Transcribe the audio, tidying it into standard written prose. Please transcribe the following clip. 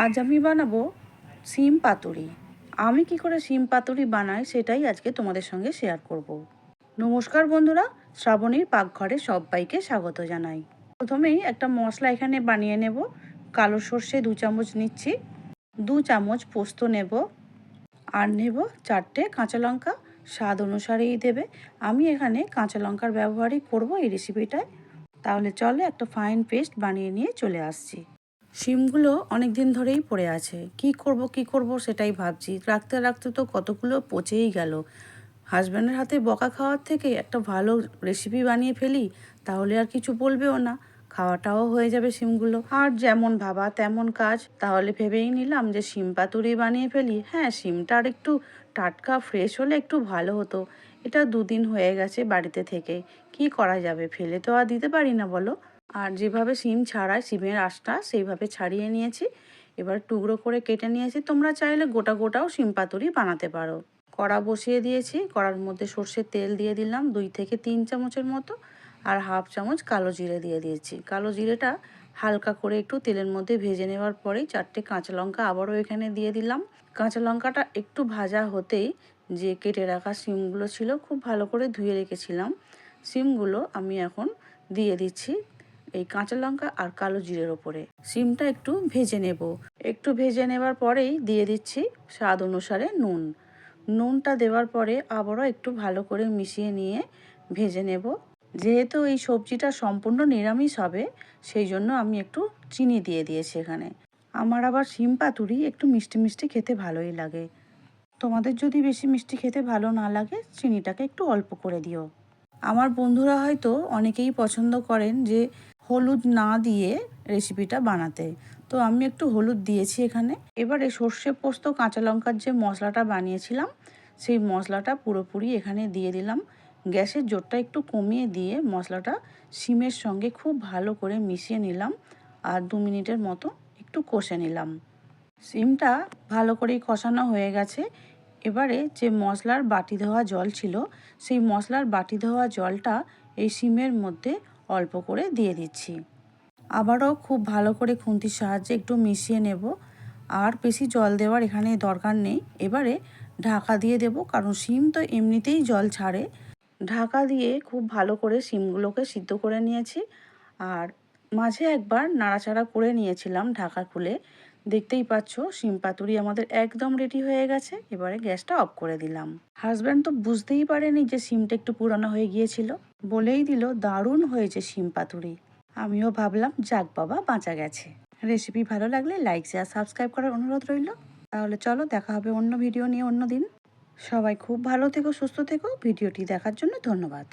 আজ আমি বানাবো শিম পাতুরি। আমি কি করে শিম পাতুরি বানাই সেটাই আজকে তোমাদের সঙ্গে শেয়ার করব। নমস্কার বন্ধুরা, শ্রাবণীর পাকঘরে সবাইকে স্বাগত জানাই। প্রথমেই একটা মশলা এখানে বানিয়ে নেব। কালো সর্ষে 2 চামচ নিচ্ছি, 2 চামচ পোস্ত নেব, আর নেব 4টে কাঁচা লঙ্কা। স্বাদ অনুসারেই দেবে। আমি এখানে কাঁচা লঙ্কার ব্যবহারই করব এই রেসিপিটায়। তাহলে চলো একটা ফাইন পেস্ট বানিয়ে নিয়ে চলে আসছি। শিমগুলো অনেক দিন ধরেই পড়ে আছে, কি করব সেটাই ভাবছি। রাখতে রাখতে তো কতগুলো পচেই গেল। হাজব্যান্ডের হাতে বকা খাওয়ার থেকে একটা ভালো রেসিপি বানিয়ে ফেলি, তাহলে আর কিছু বলবেও না, খাওয়াটাও হয়ে যাবে শিমগুলো। আর যেমন ভাবা তেমন কাজ, তাহলে ভেবেই নিলাম যে শিম পাতুরি বানিয়ে ফেলি। হ্যাঁ, শিমটা আর একটু টাটকা ফ্রেশ হলে একটু ভালো হতো। এটা 2 দিন হয়ে গেছে বাড়িতে থেকে, কি করা যাবে, ফেলে তো আর দিতে পারি না বলো। আর যেভাবে শিম ছাড়ায় শিমের আঁশটা সেইভাবে ছাড়িয়ে নিয়েছি। এবার টুকরো করে কেটে নিয়েছি। তোমরা চাইলে গোটা গোটাও শিম পাতুরি বানাতে পারো। কড়া বসিয়ে দিয়েছি, কড়ার মধ্যে সর্ষের তেল দিয়ে দিলাম 2 থেকে 3 চামচের মতো, আর হাফ চামচ কালো জিরে দিয়ে দিয়েছি। কালো জিরেটা হালকা করে একটু তেলের মধ্যে ভেজে নেওয়ার পরেই 4টে কাঁচা লঙ্কা আবারও এখানে দিয়ে দিলাম। কাঁচা লঙ্কাটা একটু ভাজা হতেই যে কেটে রাখা শিমগুলো ছিল, খুব ভালো করে ধুয়ে রেখেছিলাম, শিমগুলো আমি এখন দিয়ে দিচ্ছি এই কাঁচা লঙ্কা আর কালো জিরের ওপরে। শিমটা একটু ভেজে নেব। একটু ভেজে নেবার পরেই দিয়ে দিচ্ছি স্বাদ অনুসারে নুন। নুনটা দেওয়ার পরে আবারও একটু ভালো করে মিশিয়ে নিয়ে ভেজে নেব। যেহেতু এই সবজিটা সম্পূর্ণ নিরামিষ হবে, সেই জন্য আমি একটু চিনি দিয়ে দিয়েছি এখানে। আমার আবার শিম পাতুরি একটু মিষ্টি মিষ্টি খেতে ভালোই লাগে। তোমাদের যদি বেশি মিষ্টি খেতে ভালো না লাগে, চিনিটাকে একটু অল্প করে দিও। আমার বন্ধুরা হয়তো অনেকেই পছন্দ করেন যে হলুদ না দিয়ে রেসিপিটা বানাতে, তো আমি একটু হলুদ দিয়েছি এখানে। এবারে সর্ষে পোস্ত কাঁচা লঙ্কার যে মশলাটা বানিয়েছিলাম, সেই মশলাটা পুরোপুরি এখানে দিয়ে দিলাম। গ্যাসের জোরটা একটু কমিয়ে দিয়ে মশলাটা শিমের সঙ্গে খুব ভালো করে মিশিয়ে নিলাম, আর 2 মিনিটের মতো একটু কষে নিলাম। শিমটা ভালো করেই কষানো হয়ে গেছে। এবারে যে মশলার বাটি ধোয়া জল ছিল, সেই মশলার বাটি ধোয়া জলটা এই শিমের মধ্যে অল্প করে দিয়ে দিচ্ছি। আবারও খুব ভালো করে খুন্তির সাহায্যে একটু মিশিয়ে নেব। আর বেশি জল দেওয়ার এখানে দরকার নেই। এবারে ঢাকা দিয়ে দেব, কারণ শিম তো এমনিতেই জল ছাড়ে। ঢাকা দিয়ে খুব ভালো করে শিমগুলোকে সিদ্ধ করে নিয়েছি, আর মাঝে একবার নাড়াচাড়া করে নিয়েছিলাম ঢাকা খুলে। দেখতেই পাচ্ছ শিম পাতুরি আমাদের একদম রেডি হয়ে গেছে। এবারে গ্যাসটা অফ করে দিলাম। হাজব্যান্ড তো বুঝতেই পারেনি যে শিমটা একটু পুরানো হয়ে গিয়েছিল, বলেই দিল দারুণ হয়েছে শিম পাতুরি। আমিও ভাবলাম যাক বাবা, বাঁচা গেছে। রেসিপি ভালো লাগলে লাইক শেয়ার সাবস্ক্রাইব করার অনুরোধ রইল। তাহলে চলো, দেখা হবে অন্য ভিডিও নিয়ে অন্য দিন। সবাই খুব ভালো থেকো, সুস্থ থেকো। ভিডিওটি দেখার জন্য ধন্যবাদ।